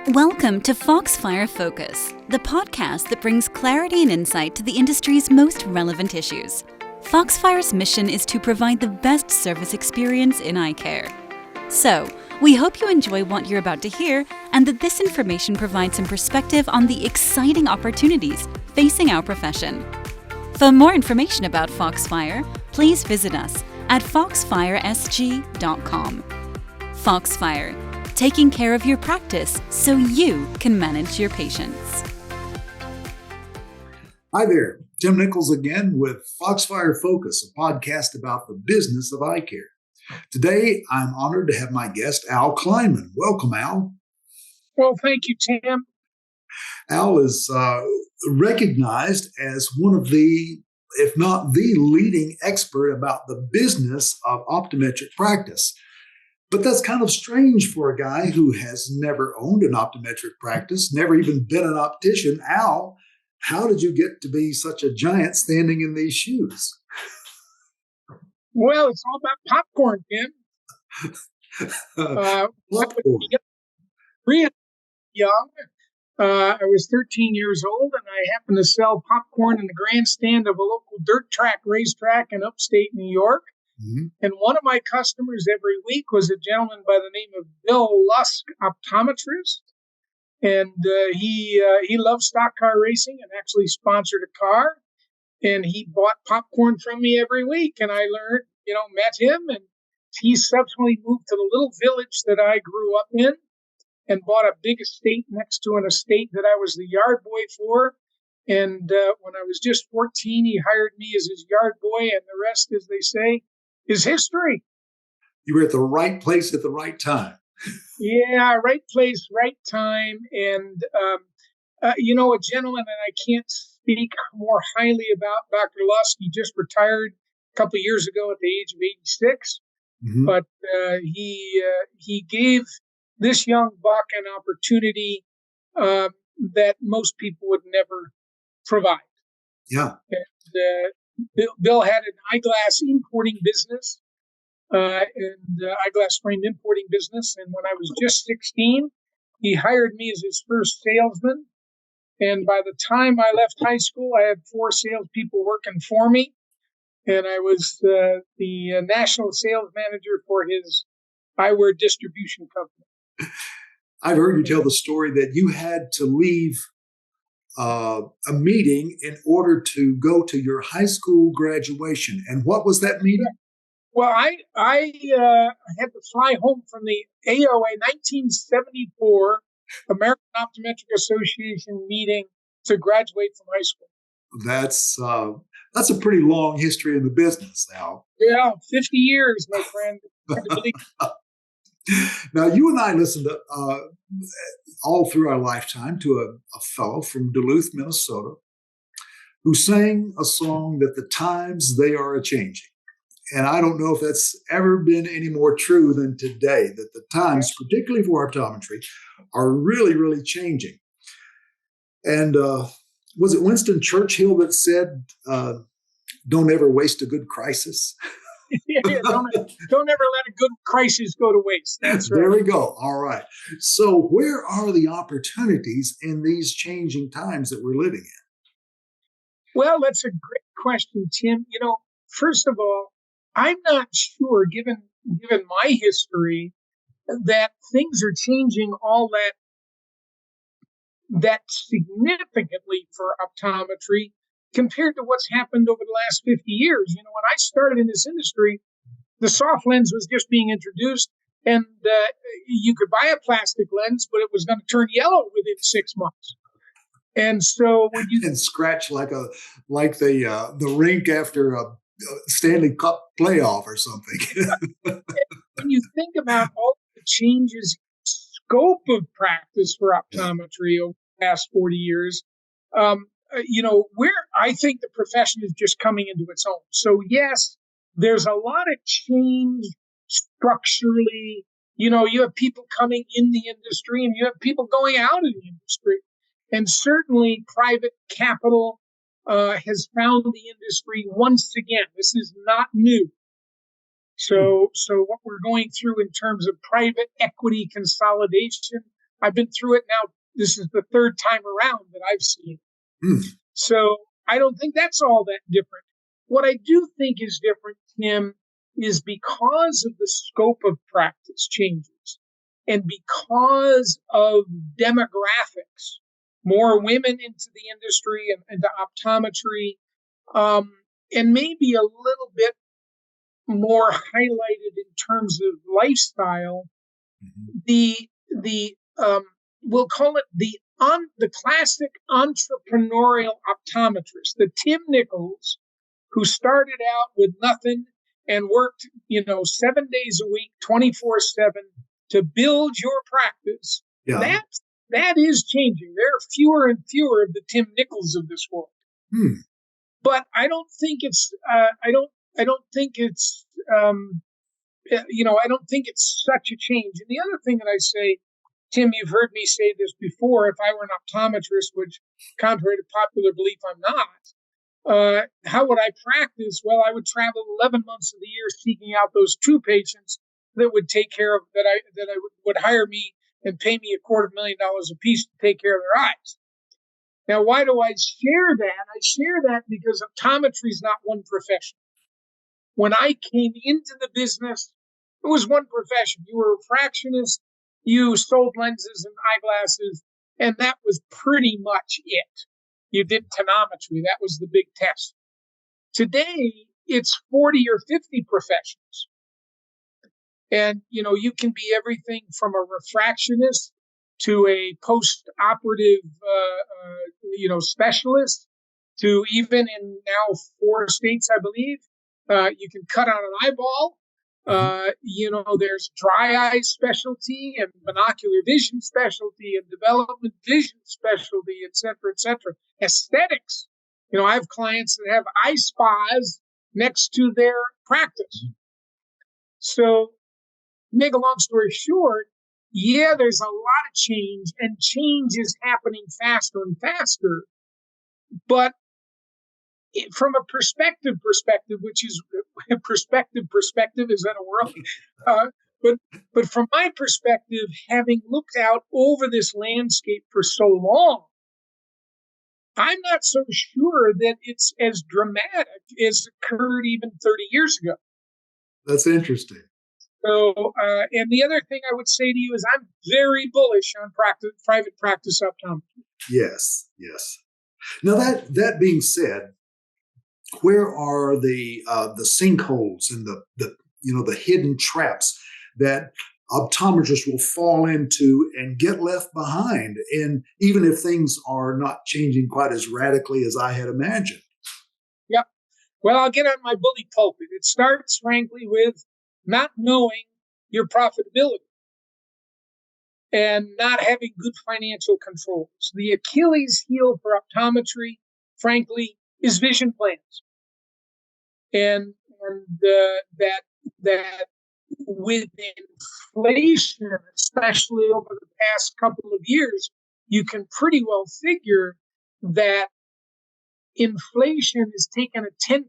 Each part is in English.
Welcome to Foxfire Focus, the podcast that brings clarity and insight to the industry's most relevant issues. Foxfire's mission is to provide the best service experience in eye care. So, we hope you enjoy what you're about to hear and that this information provides some perspective on the exciting opportunities facing our profession. For more information about Foxfire, please visit us at foxfiresg.com. Foxfire, taking care of your practice so you can manage your patients. Hi there, Tim Nichols again with Foxfire Focus, a podcast about the business of eye care. Today, I'm honored to have my guest, Al Cleinman. Welcome, Al. Well, thank you, Tim. Al is recognized as one of the, if not the leading expert about the business of optometric practice. But that's kind of strange for a guy who has never owned an optometric practice, never even been an optician. Al, how did you get to be such a giant standing in these shoes? Well, it's all about popcorn, Tim. Popcorn. Really young. I was 13 years old, and I happened to sell popcorn in the grandstand of a local dirt track racetrack in upstate New York. Mm-hmm. And one of my customers every week was a gentleman by the name of Bill Lusk, optometrist. And he loved stock car racing and actually sponsored a car. And he bought popcorn from me every week. And I learned, met him. And he subsequently moved to the little village that I grew up in and bought a big estate next to an estate that I was the yard boy for. And when I was just 14, he hired me as his yard boy. And the rest, as they say, is history. You were at the right place at the right time. Yeah, right place, right time. And, a gentleman, and I can't speak more highly about Dr. Lusk. He just retired a couple of years ago at the age of 86. Mm-hmm. But he gave this young buck an opportunity that most people would never provide. Yeah. And, Bill had an eyeglass importing business, eyeglass frame importing business. And when I was just 16, he hired me as his first salesman. And by the time I left high school, I had 4 salespeople working for me. And I was the national sales manager for his eyewear distribution company. I've heard you tell the story that you had to leave a meeting in order to go to your high school graduation. And what was that meeting? Well, I had to fly home from the AOA 1974 American Optometric Association meeting to graduate from high school. That's a pretty long history in the business, Al. Yeah, 50 years, my friend. Now, you and I listened to, all through our lifetime to a fellow from Duluth, Minnesota, who sang a song that the times they are a-changing. And I don't know if that's ever been any more true than today, that the times, particularly for optometry, are really, really changing. And was it Winston Churchill that said, don't ever waste a good crisis? Don't ever let a good crisis go to waste. That's right. There we go. All right. So where are the opportunities in these changing times that we're living in? Well, that's a great question, Tim. First of all, I'm not sure, given my history, that things are changing all that significantly for optometry compared to what's happened over the last 50 years. When I started in this industry, the soft lens was just being introduced, and you could buy a plastic lens, but it was going to turn yellow within 6 months. And so when you and scratch like the rink after a Stanley Cup playoff or something. When you think about all the changes, scope of practice for optometry over the past 40 years, where I think the profession is just coming into its own. So yes, there's a lot of change structurally. You have people coming in the industry and you have people going out of the industry. And certainly private capital has found the industry once again. This is not new. So what we're going through in terms of private equity consolidation I've been through it now. This is the third time around that I've seen it. Mm. So I don't think that's all that different. What I do think is different, Tim, is because of the scope of practice changes and because of demographics, more women into the industry and into optometry, and maybe a little bit more highlighted in terms of lifestyle. Mm-hmm. The we'll call it the classic entrepreneurial optometrist, the Tim Nichols, who started out with nothing and worked, 7 days a week, 24/7 to build your practice. Yeah. That is changing. There are fewer and fewer of the Tim Nichols of this world. Hmm. But I don't think it's. I don't think it's. I don't think it's such a change. And the other thing that I say, Tim, you've heard me say this before. If I were an optometrist, which, contrary to popular belief, I'm not. How would I practice? Well, I would travel 11 months of the year seeking out those true patients that would take care of that would hire me and pay me $250,000 a piece to take care of their eyes. Now, why do I share that? I share that because optometry is not one profession. When I came into the business, it was one profession. You were a refractionist, you sold lenses and eyeglasses, and that was pretty much it. You did tonometry. That was the big test. Today, it's 40 or 50 professions. And, you can be everything from a refractionist to a post-operative, specialist, to even in now 4 states, I believe, you can cut out an eyeball. There's dry eye specialty and binocular vision specialty and development vision specialty, et cetera, et cetera. Aesthetics. I have clients that have eye spas next to their practice. So, make a long story short, yeah, there's a lot of change, and change is happening faster and faster. But from a perspective, which is perspective, is that a word? But from my perspective, having looked out over this landscape for so long, I'm not so sure that it's as dramatic as occurred even 30 years ago. That's interesting. So, and the other thing I would say to you is I'm very bullish on private practice optometry. Yes. Now that being said, where are the sinkholes and the hidden traps that optometrists will fall into and get left behind? And even if things are not changing quite as radically as I had imagined. Yep. Well, I'll get on my bully pulpit. It starts, frankly, with not knowing your profitability and not having good financial controls. The Achilles heel for optometry, frankly, is vision plans. And that with inflation, especially over the past couple of years, you can pretty well figure that inflation has taken a 10%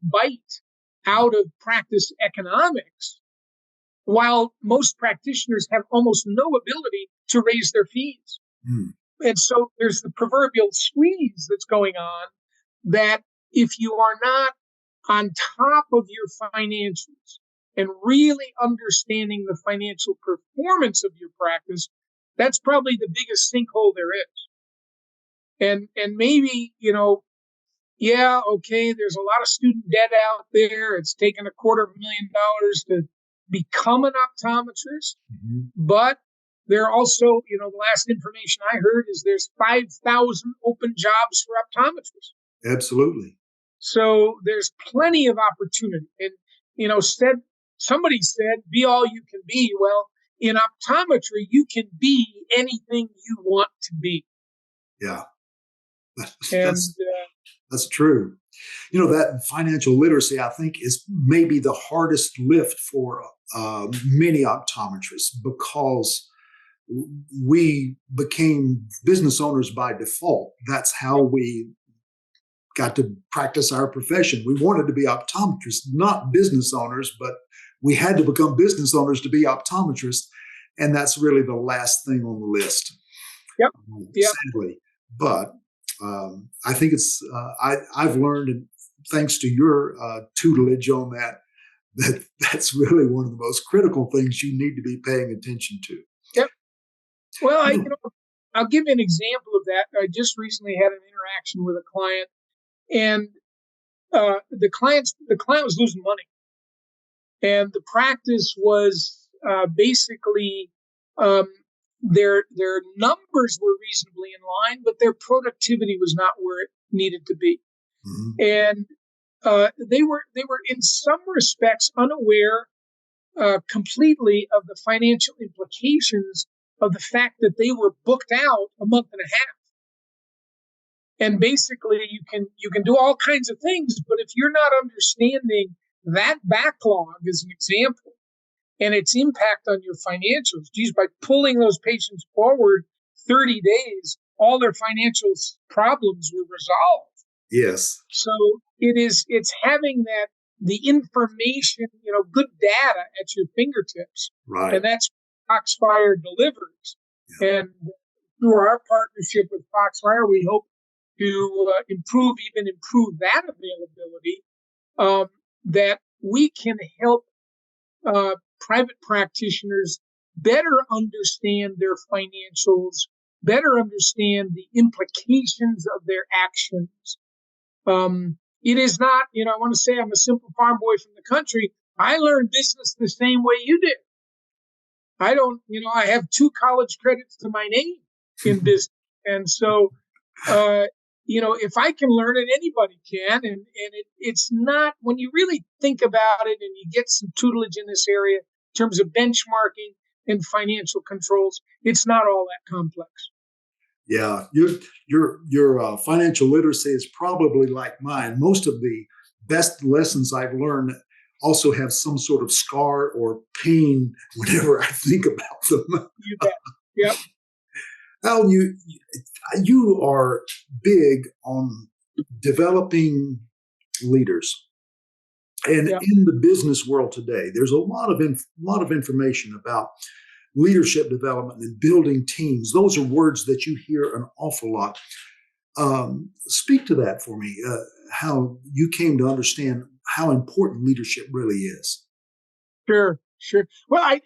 bite out of practice economics, while most practitioners have almost no ability to raise their fees. And so there's the proverbial squeeze that's going on, that if you are not on top of your financials and really understanding the financial performance of your practice, that's probably the biggest sinkhole there is. And maybe, there's a lot of student debt out there. It's taken $250,000 to become an optometrist. But there are also, the last information I heard is there's 5,000 open jobs for optometrists. Absolutely. So there's plenty of opportunity. And, somebody said, be all you can be. Well, in optometry, you can be anything you want to be. Yeah. That's true. That financial literacy, I think, is maybe the hardest lift for many optometrists, because we became business owners by default. That's how we got to practice our profession. We wanted to be optometrists, not business owners, but we had to become business owners to be optometrists. And that's really the last thing on the list, Yep. Sadly. But I think I've learned, and thanks to your tutelage on that's really one of the most critical things you need to be paying attention to. Yep. Well, I'll give you an example of that. I just recently had an interaction with a client, and the client was losing money, and the practice was basically their numbers were reasonably in line, but their productivity was not where it needed to be, and they were in some respects unaware completely of the financial implications of the fact that they were booked out a month and a half. And basically, you can do all kinds of things, but if you're not understanding that backlog as an example and its impact on your financials, geez, by pulling those patients forward 30 days, all their financial problems were resolved. Yes. So it's having the information, good data at your fingertips. Right. And that's what Foxfire delivers. Yeah. And through our partnership with Foxfire, we hope to improve that availability, that we can help private practitioners better understand their financials, better understand the implications of their actions. It is not, I want to say I'm a simple farm boy from the country. I learned business the same way you did. I don't, I have 2 college credits to my name in business. And so, if I can learn it, anybody can. And it's not, when you really think about it and you get some tutelage in this area in terms of benchmarking and financial controls, it's not all that complex. Yeah, your financial literacy is probably like mine. Most of the best lessons I've learned also have some sort of scar or pain whenever I think about them. You bet. Yep. Al, you are big on developing leaders, and in the business world today, there's a lot of information about leadership development and building teams. Those are words that you hear an awful lot. Speak to that for me, how you came to understand how important leadership really is. Sure. Well,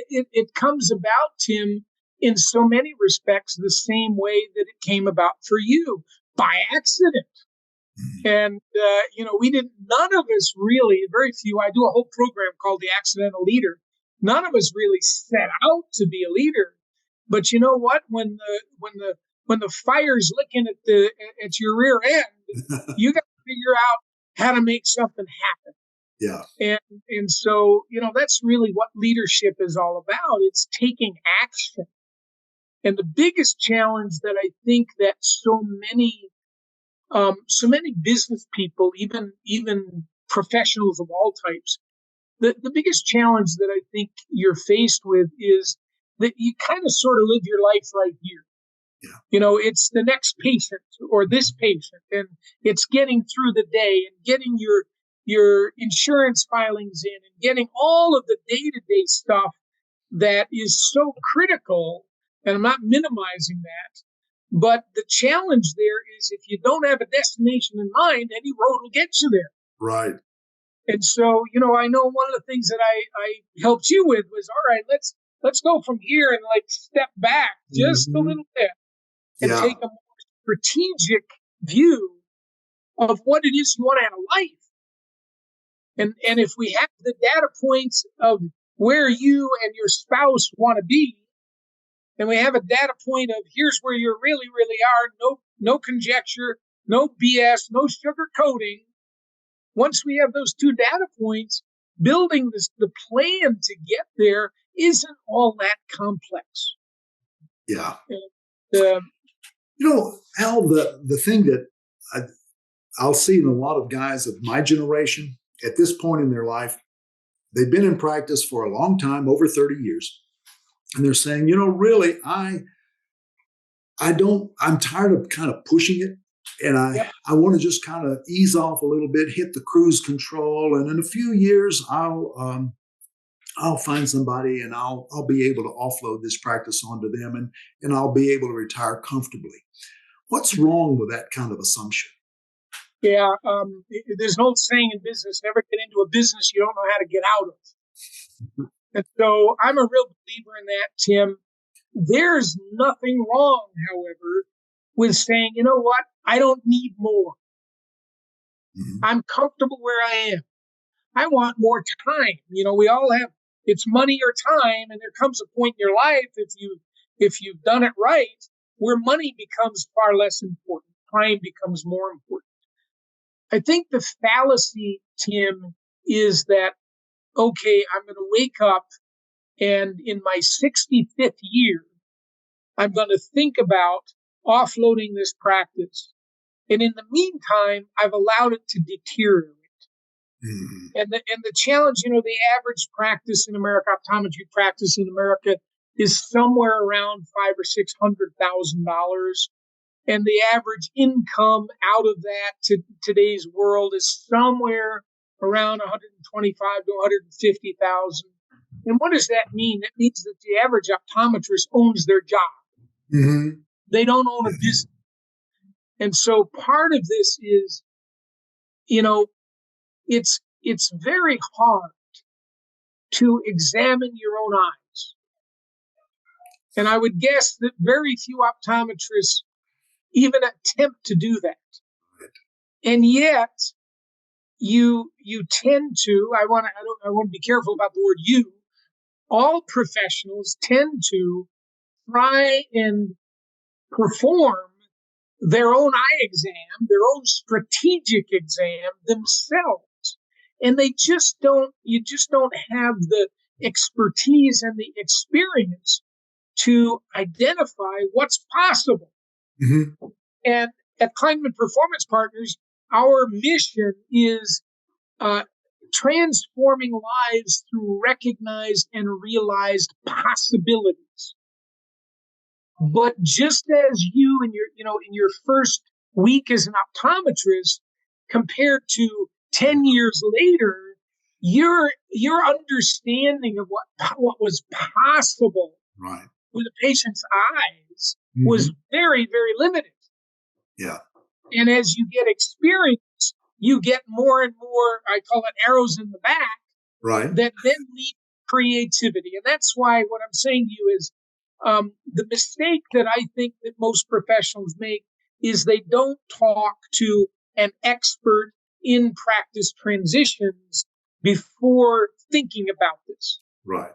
it comes about, Tim, in so many respects, the same way that it came about for you, by accident. And, none of us really, very few, I do a whole program called The Accidental Leader. None of us really set out to be a leader, but you know what? When the fire's licking at your rear end, you got to figure out how to make something happen. Yeah. And so that's really what leadership is all about. It's taking action. And the biggest challenge that I think that so many business people, even professionals of all types, the biggest challenge that I think you're faced with is that you kind of sort of live your life right here. Yeah. It's the next patient or this patient, and it's getting through the day and getting your insurance filings in and getting all of the day-to-day stuff that is so critical. And I'm not minimizing that. But the challenge there is if you don't have a destination in mind, any road will get you there. Right. And so, I know one of the things that I helped you with was, all right, let's go from here and step back just a little bit and take a more strategic view of what it is you want out of life. And if we have the data points of where you and your spouse want to be, and we have a data point of here's where you really, really are, no conjecture, no BS, no sugar coating. Once we have those 2 data points, building the plan to get there isn't all that complex. Yeah. Al, the thing that I'll see in a lot of guys of my generation at this point in their life, they've been in practice for a long time, over 30 years. And they're saying, really, I'm tired of kind of pushing it. And I want to just kind of ease off a little bit, hit the cruise control. And in a few years, I'll I'll find somebody and I'll be able to offload this practice onto them, and I'll be able to retire comfortably. What's wrong with that kind of assumption? Yeah, there's an old saying in business: never get into a business you don't know how to get out of. And so I'm a real believer in that, Tim. There's nothing wrong, however, with saying, you know what, I don't need more. Mm-hmm. I'm comfortable where I am. I want more time. We all have, it's money or time, and there comes a point in your life, if you've done it right, where money becomes far less important. Time becomes more important. I think the fallacy, Tim, is that, okay, I'm going to wake up and in my 65th year, I'm going to think about offloading this practice. And in the meantime, I've allowed it to deteriorate. Mm-hmm. And the challenge, the average practice in America, optometry practice in America, is somewhere around $500,000 or $600,000. And the average income out of that to today's world is somewhere around 125 to 150,000. And what does that mean? That means that the average optometrist owns their job. Mm-hmm. They don't own a business. And so part of this is, it's very hard to examine your own eyes. And I would guess that very few optometrists even attempt to do that. And yet you tend to, I want to be careful about the word you, all professionals tend to try and perform their own eye exam, their own strategic exam themselves. And you just don't have the expertise and the experience to identify what's possible. Mm-hmm. And at Cleinman Performance Partners, our mission is transforming lives through recognized and realized possibilities. But just as you in your first week as an optometrist, compared to 10 years later, your understanding of what was possible Right. with a patient's eyes Mm-hmm. was very, very limited. Yeah. And as you get experience, you get more and more, I call it arrows in the back, Right. that then lead to creativity. And that's why what I'm saying to you is the mistake that I think that most professionals make is they don't talk to an expert in practice transitions before thinking about this. Right.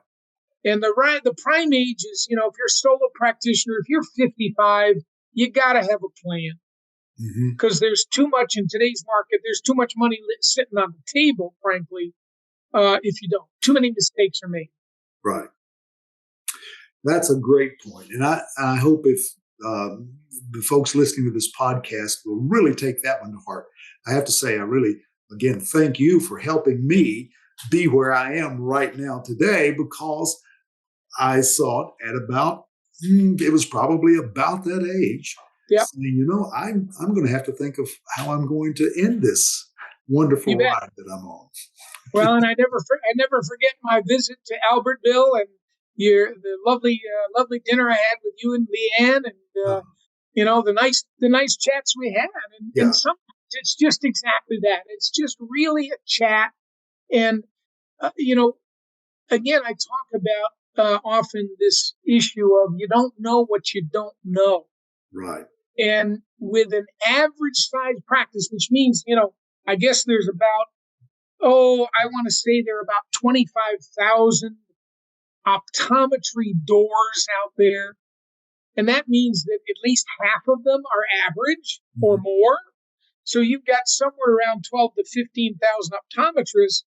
And the prime age is, if you're a solo practitioner, if you're 55, you got to have a plan. Because there's too much in today's market. There's too much money sitting on the table, frankly, if you don't. Too many mistakes are made. Right. That's a great point. And I hope if the folks listening to this podcast will really take that one to heart. I have to say, I really, again, thank you for helping me be where I am right now today, because I saw it at about, it was probably about that age. Yep. Saying, I'm going to have to think of how I'm going to end this wonderful ride that I'm on. Well, and I never forget my visit to Albertville and the lovely dinner I had with you and Leanne, and the nice chats we had, and sometimes it's just exactly that. It's just really a chat, and again, I talk about often this issue of you don't know what you don't know. Right. And with an average size practice, which means, I guess there's about, I want to say there are about 25,000 optometry doors out there. And that means that at least half of them are average or more. So you've got somewhere around 12 to 15,000 optometrists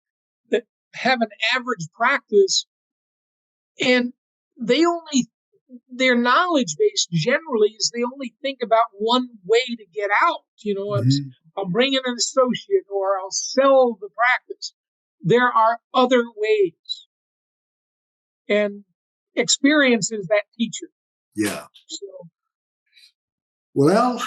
that have an average practice. And their knowledge base generally is they only think about one way to get out. I'll bring in an associate or I'll sell the practice. There are other ways. And experience is that teacher. Yeah. So, well,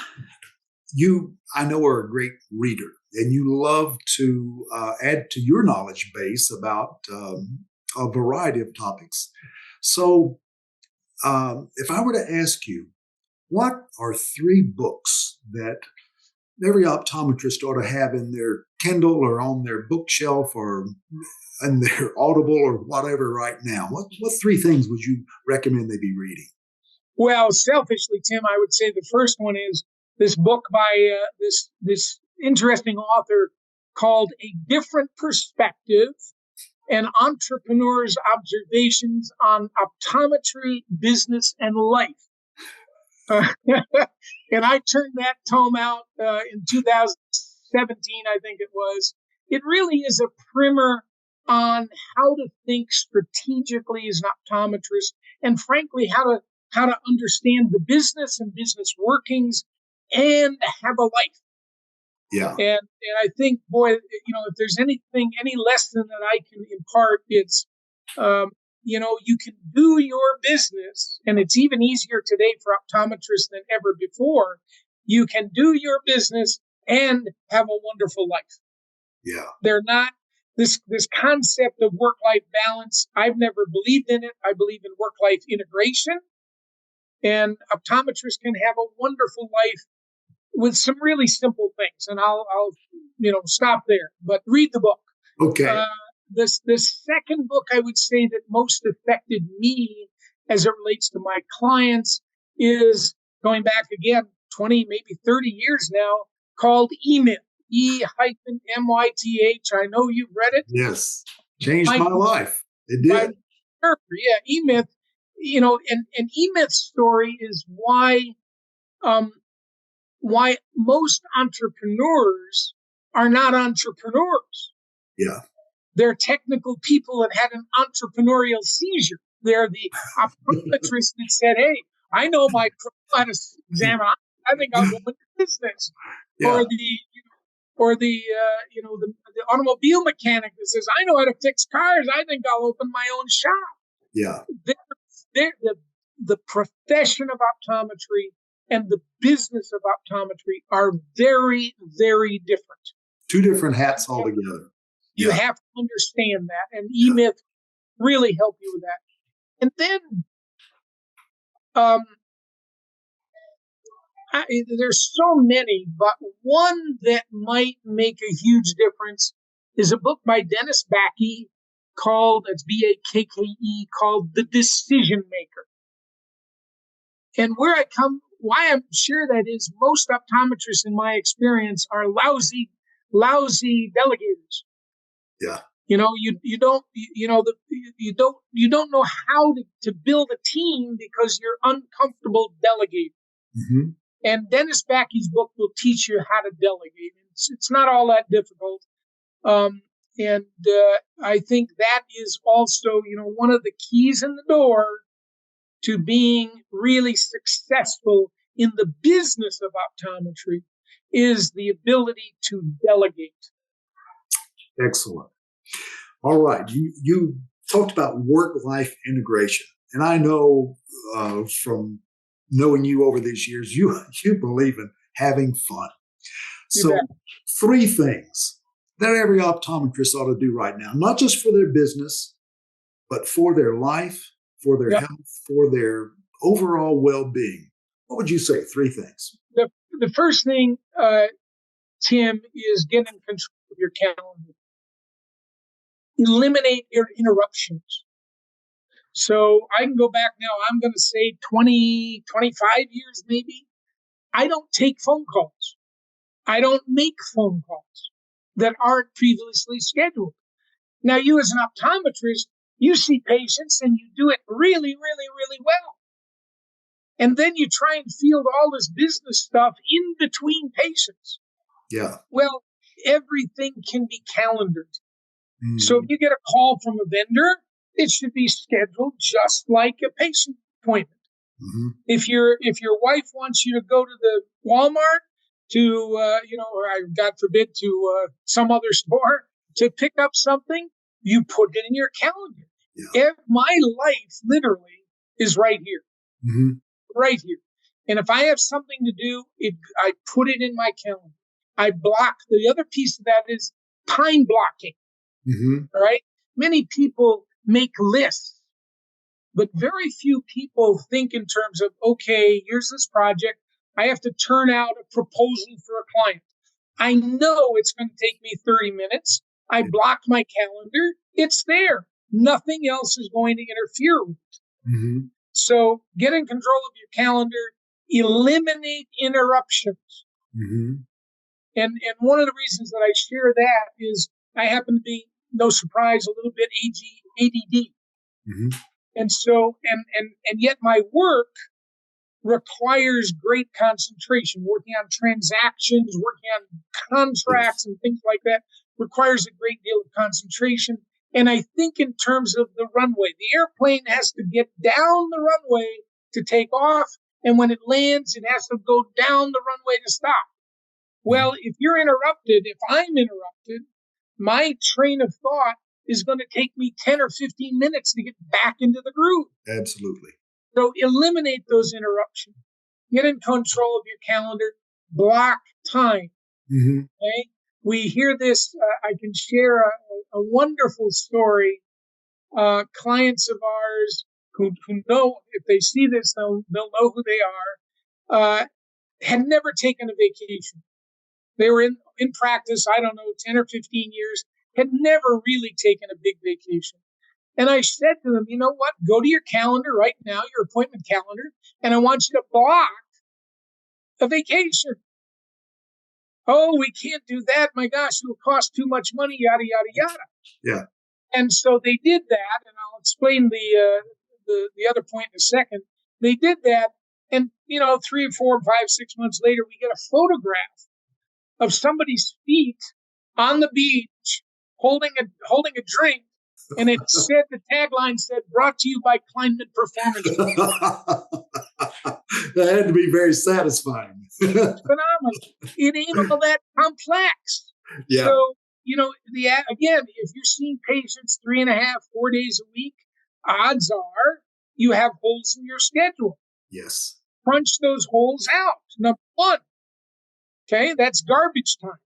you, I know, are a great reader, and you love to add to your knowledge base about a variety of topics. So if I were to ask you, what are 3 books that every optometrist ought to have in their Kindle or on their bookshelf or in their Audible or whatever right now? What 3 things would you recommend they be reading? Well, selfishly, Tim, I would say the first one is this book by this interesting author called A Different Perspective, an entrepreneur's observations on optometry, business, and life. And I turned that tome out in 2017, I think it was. It really is a primer on how to think strategically as an optometrist, and frankly, how to understand the business and business workings and have a life. Yeah. And I think, boy, if there's any lesson that I can impart, it's, you can do your business, and it's even easier today for optometrists than ever before. You can do your business and have a wonderful life. Yeah. They're not this concept of work-life balance. I've never believed in it. I believe in work-life integration, and optometrists can have a wonderful life with some really simple things. And I'll stop there, but read the book. Okay. The second book I would say that most affected me as it relates to my clients is going back again 20, maybe 30 years now, called E-Myth, E-MYTH. I know you've read it. Yes. Changed my life. It did. Yeah, E-Myth, and E-Myth's story is why most entrepreneurs are not entrepreneurs. Yeah. They're technical people that had an entrepreneurial seizure. They're the optometrists that said, hey, I know my exam. I think I'll go into business. Yeah. Or the automobile mechanic that says, I know how to fix cars. I think I'll open my own shop. Yeah. The profession of optometry and the business of optometry are very, very different. 2 different hats altogether. You have to understand that, and E-Myth really help you with that. And then there's so many, but one that might make a huge difference is a book by Dennis Bakke called, it's Bakke, called The Decision Maker. And why I'm sure that is, most optometrists in my experience are lousy delegators. Yeah. You don't know how to build a team because you're uncomfortable delegating. Mm-hmm. And Dennis Bakke's book will teach you how to delegate. It's not all that difficult. And I think that is also, one of the keys in the door to being really successful in the business of optometry is the ability to delegate. Excellent. All right. You talked about work-life integration. And I know from knowing you over these years, you believe in having fun. So 3 things that every optometrist ought to do right now, not just for their business, but for their life, for their health, for their overall well-being. What would you say? 3 things. The first thing, Tim, is get in control of your calendar. Eliminate your interruptions. So I can go back now, I'm going to say 20, 25 years maybe. I don't take phone calls. I don't make phone calls that aren't previously scheduled. Now, you as an optometrist, you see patients and you do it really, really, really well. And then you try and field all this business stuff in between patients. Yeah. Well, everything can be calendared. Mm-hmm. So if you get a call from a vendor, it should be scheduled just like a patient appointment. Mm-hmm. If your wife wants you to go to the Walmart to, or God forbid, to some other store to pick up something, you put it in your calendar. Yeah. My life literally is right here. Mm-hmm. Right here. And if I have something to do, I put it in my calendar. I block. The other piece of that is time blocking. Mm-hmm. All right. Many people make lists, but very few people think in terms of, okay, here's this project. I have to turn out a proposal for a client. I know it's going to take me 30 minutes. I blocked my calendar. It's there. Nothing else is going to interfere with it. Mm-hmm. So get in control of your calendar, eliminate interruptions. Mm-hmm. And one of the reasons that I share that is I happen to be, no surprise, a little bit ADD. Mm-hmm. And so, and yet my work requires great concentration. Working on transactions, working on contracts and things like that requires a great deal of concentration. And I think in terms of the runway, the airplane has to get down the runway to take off. And when it lands, it has to go down the runway to stop. Well, if you're interrupted, if I'm interrupted, my train of thought is going to take me 10 or 15 minutes to get back into the groove. Absolutely. So eliminate those interruptions. Get in control of your calendar. Block time. Mm-hmm. Okay? We hear this. I can share a wonderful story. Clients of ours who know, if they see this, they'll know who they are, had never taken a vacation. They were in practice, I don't know, 10 or 15 years, had never really taken a big vacation. And I said to them, you know what? Go to your calendar right now, your appointment calendar, and I want you to block a vacation. Oh, we can't do that. My gosh, it'll cost too much money, yada, yada, yada. Yeah. And so they did that, and I'll explain the other point in a second. They did that, and 3 or 4 or 5, 6 months later, we get a photograph of somebody's feet on the beach holding a drink, and it said, the tagline said, "Brought to you by Cleinman Performance." That had to be very satisfying. Phenomenal. It ain't all that complex. Yeah. So, again, if you're seeing patients 3.5, 4 days a week, odds are you have holes in your schedule. Yes. Crunch those holes out. Number one. Okay, that's garbage time.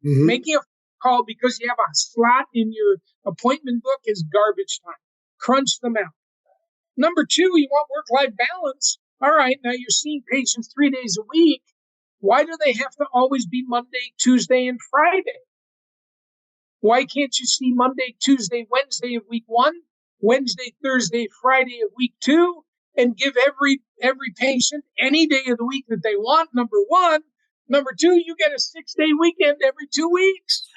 Mm-hmm. Making a call because you have a slot in your appointment book is garbage time. Crunch them out. Number two, you want work-life balance. All right, now you're seeing patients 3 days a week. Why do they have to always be Monday, Tuesday, and Friday? Why can't you see Monday, Tuesday, Wednesday of week 1, Wednesday, Thursday, Friday of week 2, and give every patient any day of the week that they want, number one. Number two, you get a 6-day weekend every 2 weeks.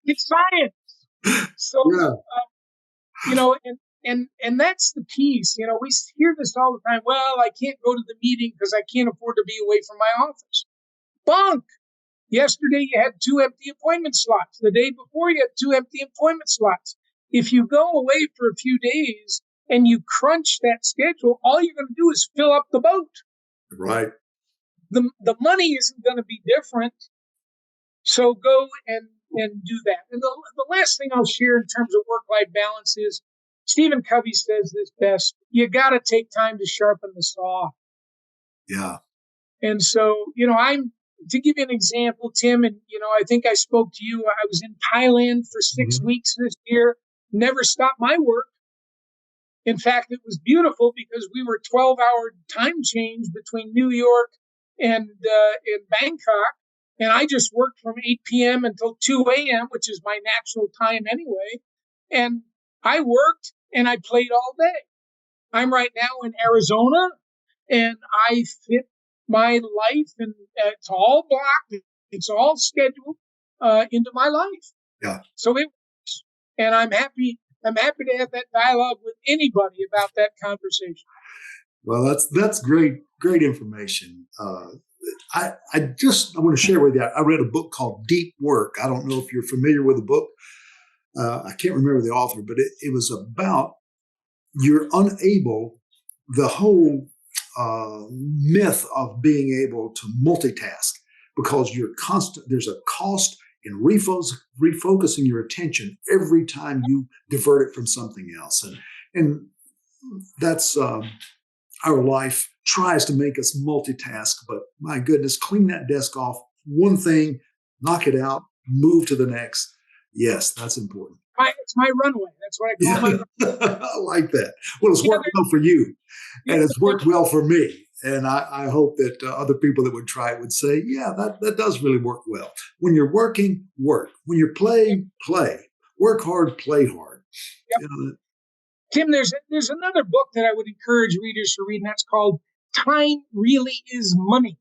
It's science. So, and that's the piece. We hear this all the time. Well, I can't go to the meeting because I can't afford to be away from my office. Bunk. Yesterday, you had 2 empty appointment slots. The day before, you had 2 empty appointment slots. If you go away for a few days and you crunch that schedule, all you're going to do is fill up the boat. Right. The money isn't going to be different. So go and do that. And the last thing I'll share in terms of work-life balance is Stephen Covey says this best. You got to take time to sharpen the saw. Yeah. And so, to give you an example, Tim, and, I think I spoke to you. I was in Thailand for 6 weeks this year. Never stopped my work. In fact, it was beautiful because we were 12-hour time change between New York and Bangkok. And I just worked from 8 p.m. until 2 a.m., which is my natural time anyway. And I worked and I played all day. I'm right now in Arizona, and I fit my life, and it's all blocked. It's all scheduled into my life. Yeah. So it works. And I'm happy to have that dialogue with anybody about that conversation. Well, that's great information. I want to share with you. I read a book called Deep Work. I don't know if you're familiar with the book. I can't remember the author, but it was about you're unable, the whole myth of being able to multitask, because there's a cost in refocusing your attention every time you divert it from something else. And that's our life tries to make us multitask, but my goodness, clean that desk off, one thing, knock it out, move to the next. Yes, that's important. It's my runway. That's what I call my runway. I like that. Well, it's worked well for you, and it's worked well for me. And I hope that other people that would try it would say, yeah, that does really work well. When you're working, work. When you're playing, play. Work hard, play hard. Yep. You know, Tim, there's another book that I would encourage readers to read, and that's called Time Really Is Money.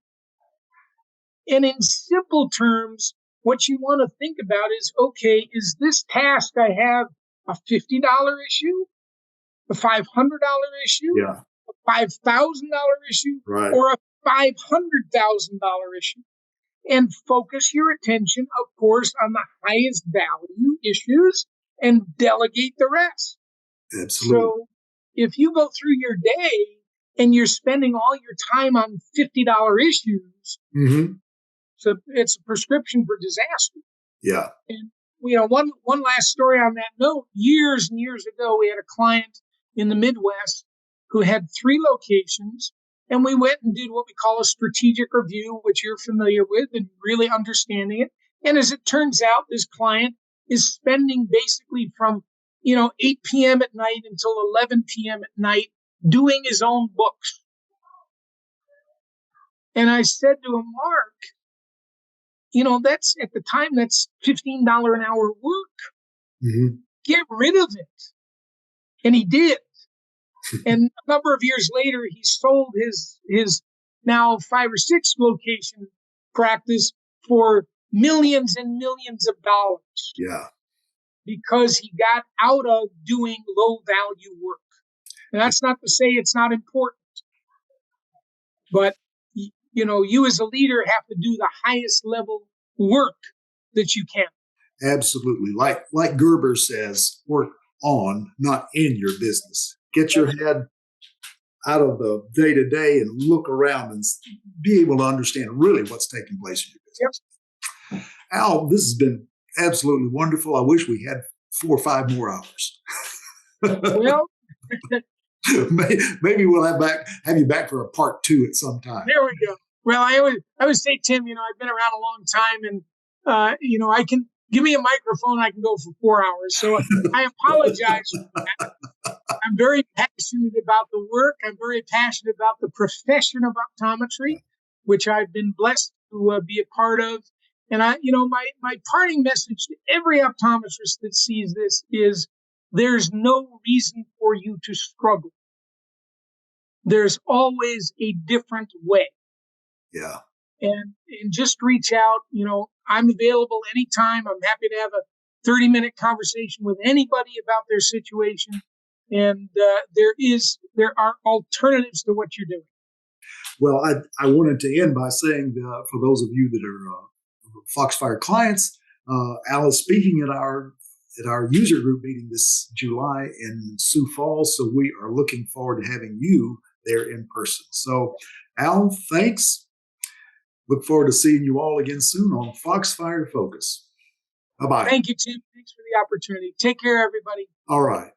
And in simple terms, what you want to think about is, okay, is this task I have a $50 issue, a $500 issue, yeah, a $5,000 issue, right. or a $500,000 issue? And focus your attention, of course, on the highest value issues and delegate the rest. Absolutely. So if you go through your day and you're spending all your time on $50 issues, Mm-hmm. so it's a prescription for disaster. Yeah. And one last story on that note. Years and years ago, we had a client in the Midwest who had 3 locations, and we went and did what we call a strategic review, which you're familiar with and really understanding it. And as it turns out, this client is spending basically from 8 p.m. at night until 11 p.m. at night doing his own books. And I said to him, Mark, that's at the time, that's $15 an hour work. Mm-hmm. Get rid of it. And he did. And a number of years later, he sold his now 5 or 6 location practice for millions and millions of dollars. Yeah. Because he got out of doing low value work. And that's not to say it's not important, but you as a leader have to do the highest level work that you can. Absolutely. Like Gerber says, work on, not in your business. Get your head out of the day to day and look around and be able to understand really what's taking place in your business. Yep. Al, this has been absolutely wonderful. I wish we had 4 or 5 more hours. Well, maybe we'll have you back for a part 2 at some time. There we go. Well, I always say, Tim, I've been around a long time, and I can give me a microphone, I can go for 4 hours. So I apologize for that. I'm very passionate about the work. I'm very passionate about the profession of optometry, which I've been blessed to be a part of. And my parting message to every optometrist that sees this is there's no reason for you to struggle. There's always a different way. Yeah. And just reach out. I'm available anytime. I'm happy to have a 30-minute conversation with anybody about their situation. And there are alternatives to what you're doing. Well, I wanted to end by saying, for those of you that are Foxfire clients, Al is speaking at our user group meeting this July in Sioux Falls. So we are looking forward to having you there in person. So, Al, thanks. Look forward to seeing you all again soon on Foxfire Focus. Bye-bye. Thank you, Tim. Thanks for the opportunity. Take care, everybody. All right.